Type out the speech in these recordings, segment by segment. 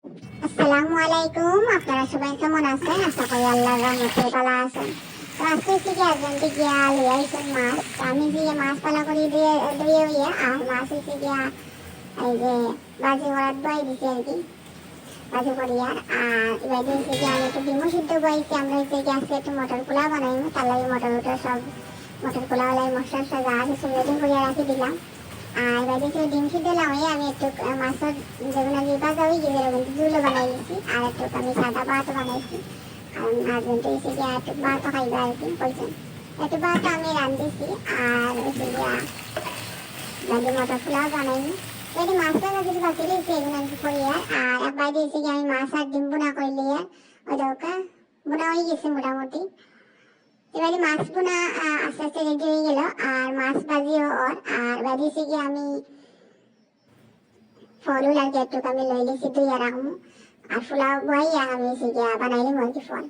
আসসালামু আলাইকুম, আপনারা সবাই কেমন আছেন? আশা করি আল্লাহর রহমতে ভালো আছেন। তো আজকে থেকে একজনকে গিয়া লিয়ে আইছেন মাছ। তো আমি গিয়ে মাছ পালা করি দিয়ে হইয়া আর মাছ এসে গিয়া এই যে বাজি করার বই দিছি আর কি, বাজি করি আর এবার দিয়েছি গিয়ে আমি একটু ডিমও সিদ্ধ বইছি। আমরা হচ্ছে গিয়ে আজকে একটু মটর পোলাও বানাইমু, তার লাগে মটর সব মটর পোলাও লাই মশলা টসলা যা আছে সব রেডি করিয়া রাখি দিলাম। আর এবার দিয়েছি ডিম সিদ্ধ লাগাই আমি একটু মাছের যেগুলো আগে ভাজা হয়ে গেছে এরকম ঝুলো বানাই দিয়েছি আর একটু আমি সাদা ভাতও বানাইছি। কারণ হাজবেন্ড এসে গিয়ে একটু ভাতও খাইবে আর কি বলছেন, একটু ভাত আমি রাঁধতেছি আর এসে গিয়া রাঁধে মটর পোলাও বানাইনি। এবারে মাছ ভাজা কিছু বাকি রয়েছে এগুলো আমি করি আর এক বাইরে এসে গিয়ে আমি মাছ আর ডিম বোনা করলি আর ওদেরকে বোনা হয়ে গেছে মোটামুটি। এবারে মাছ বোনা আস্তে আস্তে রেডি হয়ে গেল আর মাছ ভাজিও আর বাইরে এসে গিয়ে আমি ফলও লাগে একটু আমি লইলে সিদ্ধ ইয়া রাখবো আর পোলাও বইয়া আমি এসে গিয়া বানাইলাম আর কি ফল।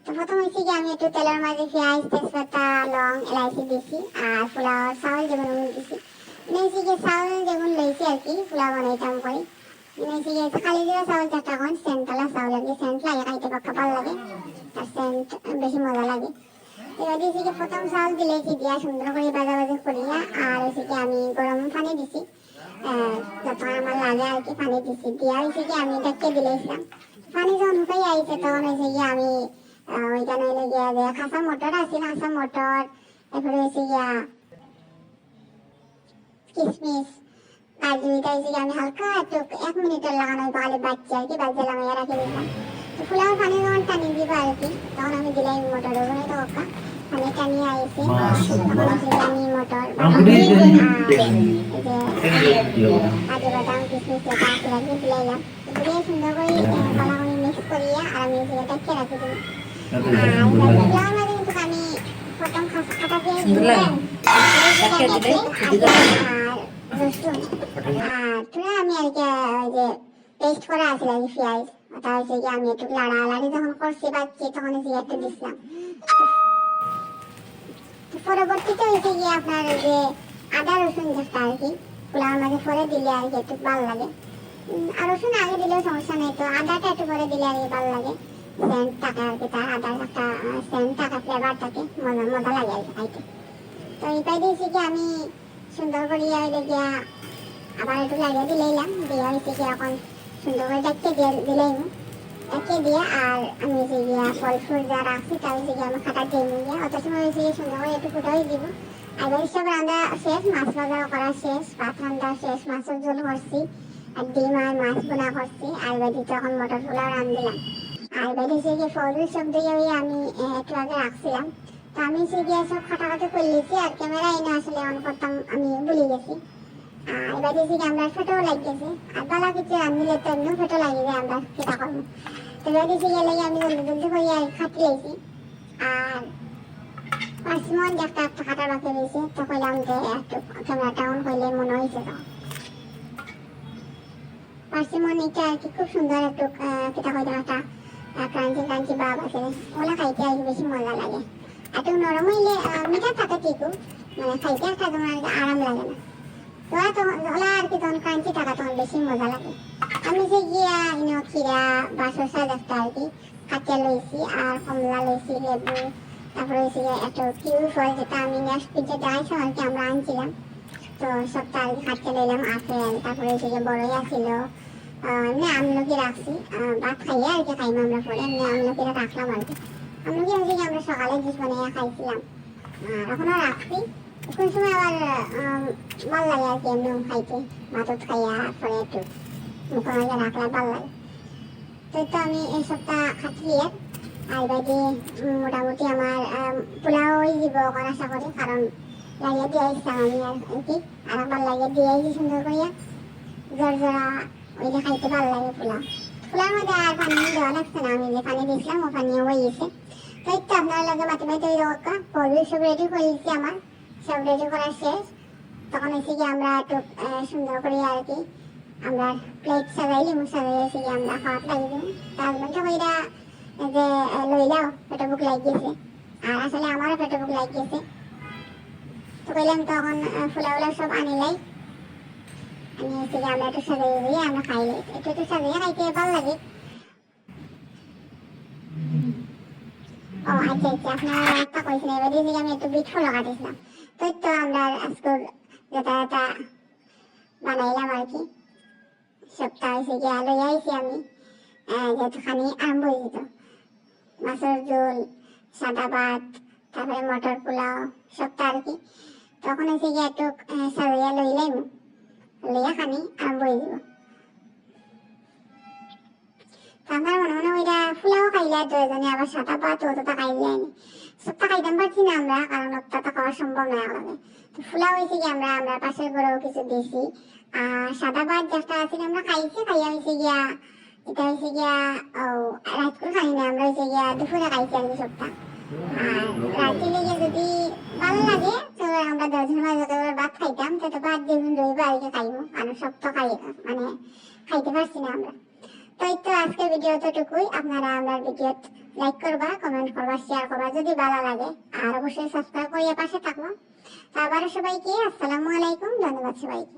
তো প্রথম হয়েছে গিয়ে আমি একটু তেলের মাঝে পেঁয়াজ তেজপাতা লং এলাইচি দিছি আর পোলাও চাউল যেগুলো দিছি এসে গিয়ে চাউল যেগুলো লইছি আর কি পোলাও বানাইতাম করে এসে গিয়ে কালি জিরা চাউল চারটা এখন সেন্টলা চাউল আর কি সেন্ট লাগে খাইতে পাক্কা ভালো লাগে, তার সেন্ট বেশি মজা লাগে। এবার দিয়েছি গিয়ে প্রথম চাউল দিলেছি দিয়া সুন্দর করে ভাজাভাজি করিয়া আর হচ্ছে কি আমি গরম পানি দিছি, যত আমার লাগে আর কি পানি দিছি দিয়া হয়েছে কি আমি ডাকিয়ে দিলেছিলাম। পানি যখন শুকাই আইছে তখন হয়েছে গিয়ে আমি ওইখানে হইলে গিয়া যে খাসা মটর আছে খাসা মটর এরপরে হয়েছে গিয়া কিশমিশ কাজু এটা হয়েছে গিয়ে আমি হালকা একটু 1 মিনিটের লাগানো বালে বাচ্চা আর কি বাচ্চা লাগাইয়া রাখি দিলাম। তো ফুলাও পানি যখন টানি দিব আর কি তখন আমি দিলাই মটর ওখানে তো পানি টানিয়ে আইছে তখন হচ্ছে আমি মটর কাজু বাদাম কিশমিশ এটা আসলে দিলাইলাম দিয়ে সুন্দর করে কলা করে মিক্স করিয়া আর আমি ডাকিয়ে রাখি দিলাম। আর পোলাও মাঝে কিন্তু আমি প্রথম কাটা পেঁয়াজ দিলাম আর রসুন আর তুলে আমি আর কি ওই যে পেস্ট করা আছে আর কি পেঁয়াজ ওটা হচ্ছে কি আমি একটু লাড়ালাড়ি যখন করছি বাচ্চি তখন হচ্ছে একটু দিছিলাম। পরবর্তীতে হয়েছে গিয়ে আপনার যে আদা রসুন যেটা আর কি পোলাওর মাঝে পরে দিলে আর কি একটু ভালো লাগে, আর রসুন আগে দিলেও সমস্যা নেই, তো আদাটা একটু পরে দিলে আর কি ভালো লাগে, সেন্ট থাকে আর কি তার আদার একটা সেন্ট থাকে ফ্লেভার থাকে মজা মজা লাগে আর কি খাইতে। তো এইটাই দিয়েছি কি আমি সুন্দর করিয়া গিয়া আবার একটু লাগিয়ে দিলাম দিয়ে হয়েছে কি এখন সুন্দর করে ডাকিয়ে দিলাম ডাকিয়ে দিয়ে আর আমি হচ্ছে গিয়া ফল ফুল যা রাখছি তা হচ্ছে গিয়ে আমি খাটা দিয়ে নিয়ে গিয়া অত সময় হয়েছে গিয়ে সুন্দর করে একটু ফুটাই দিব। এবার সব রান্না শেষ, মাছ ভাজাও করা শেষ, ভাত রান্না শেষ, মাছের ঝোল করছি আর ডিম আর মাছ বোনা করছি আর এবার দিতে এখন মটর পোলাও রান্ধিলাম। আর এবার হচ্ছে গিয়ে ফল সব দিয়ে আমি একটু আগে রাখছিলাম। তো আমি হচ্ছে গিয়ে সব খাটাখাটি করে নিয়েছি আর ক্যামেরা এনে আসলে অন করতাম আমি ভুলে গেছি। আর এবার হচ্ছে কি আমরা ফেটেও লাগিয়েছি আর বালা কিছু রান্ধিলে তো এমনিও ফেটো লাগিয়ে যায় আমরা সেটা করবো। তো এবার হচ্ছে গিয়ে লাগে আমি জলদি জলদি করে খাটি লাইছি আর পার্সিমন যে একটা কাটার বাকি রয়েছে তো কইলাম যে একটু ক্যামেরাটা অন করলে মনে হয়েছে তো পার্সিমন এটা আর কি খুব সুন্দর একটু কিতা কইতে একটা ক্রাঞ্চি ক্রাঞ্চি ভাব আছে, ওলা খাইতে আর কি বেশি মজা লাগে। একটু নরম হইলে মিঠা থাকে ঠিকও মানে খাইতে একটা তোমার আরাম লাগে না, ওরা তখন ওলা আর কি তখন ক্রাঞ্চি টাকা তখন বেশি মজা লাগে। আমি যে গিয়া খিরা বা শসা দেখতে আর কি কাঁচা লইছি আর কমলা লইছি লেবু তারপরে হচ্ছে একটা কিউই ফল যেটা আমি নেক্সট পিঠে যাইছিলাম আর কি আমরা আনছিলাম, তো সবটা আর কি কাটতে লইলাম আপেল তারপরে হচ্ছে বড়ই আসছিল এমনি আমলকি রাখছি ভাত খাইয়ে আর কি খাইম আমরা পরে এমনি আমলকিটা রাখলাম আর কি আমলকি হচ্ছে কি আমরা সকালে জুস বানিয়ে খাইছিলাম আর এখনো রাখছি। কোন সময় আবার ভাল লাগে আর কি এমনি খাইতে ভাতত খাইয়া পরে একটু মুখে মাঝে রাখলে ভাল লাগে। তো আমি এই সপ্তাহ খাচ্ছি আর বাইরে মোটামুটি আমার পোলাও হয়ে যাব এখন আশা করি, কারণ লাগিয়ে দিয়ে আসতাম আমি আর কি আর একবার লাগিয়ে দিয়ে আসি সুন্দর করিয়া জোর জোড়া ওইটা খাইতে ভালো লাগে পোলাও। পোলার মধ্যে আর পানি দেওয়া লাগছে না, আমি যে পানি দিয়েছিলাম ও পানিও হয়ে গেছে। তো এই তো আপনার লগে মাটি মাটি ওই রকা পড়বে সব রেডি করে দিচ্ছি আমার সব রেডি করা শেষ। তখন এসে কি আমরা একটু সুন্দর করে আর কি আমরা প্লেট সাজাইলি সাজাইছি কি আমরা খাওয়াত লাগি দিব তার মধ্যে কইরা যে লইলাও পেটে বুক লাগিয়েছে আর আসলে আমারও পেটে বুক লাগিয়েছে। তো কইলাম তখন ফুলাউলা সব আনিলাই আমি হচ্ছে যে আমরা একটু সাজিয়ে দিয়ে আমরা খাইলে একটু একটু সাজিয়ে খাইতে ভালো লাগে। ও আচ্ছা আচ্ছা, আপনারা একটা কইছেন এবার দিয়ে আমি একটু বিট ফলো কাটিয়েছিলাম। তো আমরা আজকের যেটা এটা বানাইলাম আর কি, সপ্তাহ হয়েছে গিয়ে লইয়া আইছি আমি, যেহেতু খানি আরম্ভ হয়ে যেত, মাছের ঝোল, সাদা ভাত, তারপরে মটর পোলাও সবটা আর কি। তখন হয়েছে গিয়ে একটু সাজিয়া লইলাম, লইয়া খানি আরম্ভ হয়ে যাব। আমার মনে মনে ওইটা ফুলাও খাইলে দুজনে, আবার সাদা ভাত অতটা খাইলে সবটা খাইতাম পারছি না আমরা, কারণ অতটা খাওয়া সম্ভব নয় আমাদের। তো ফুলাও হয়েছে কি আমরা পাশের ঘরেও কিছু দিয়েছি। আর সাদা ভাত যেটা আছে আমরা খাইছি, খাইয়া হয়েছে গিয়া এটা হয়েছে গিয়া রাত করে খাই না, আমরা হয়েছে গিয়া দুপুরে খাইছি আর কি সবটা। আর রাতে লেগে যদি ভালো লাগে তো আমরা 10 জনের মাঝে ভাত খাইতাম, তো ভাত যেদিন রইবে আর কি খাইবো, কারণ সব তো খাই মানে খাইতে পারছি না আমরা। তো এই তো আজকের ভিডিও এতটুকুই। আপনারা আমার ভিডিও লাইক করবা, কমেন্ট করবা, শেয়ার করবা যদি ভালো লাগে, আর অবশ্যই সাবস্ক্রাইব করিয়ে পাশে থাকবা। তো আবারও সবাইকে আসসালামু আলাইকুম, ধন্যবাদ সবাইকে।